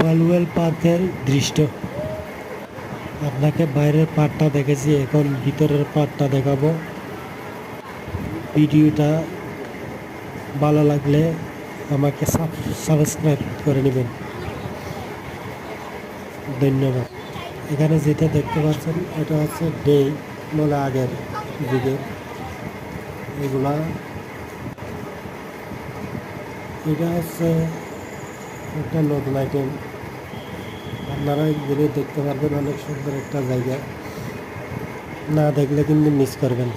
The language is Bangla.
পালওয়েল পার্কের দৃশ্য। আপনাকে বাইরের পার্টটা দেখেছি, এখন ভিতরের পার্টটা দেখাবো। ভিডিওটা ভালো লাগলে আমাকে সাবস্ক্রাইব করে নেবেন। ধন্যবাদ। এখানে যেটা দেখতে পাচ্ছেন এটা হচ্ছে ডে বলে আগের যুগের এগুলা। এটা হচ্ছে একটা নতুন আইটেম, আপনারা ঘুরে দেখতে পারবেন। অনেক সুন্দর একটা জায়গা, না দেখলে কিন্তু মিস করবেন।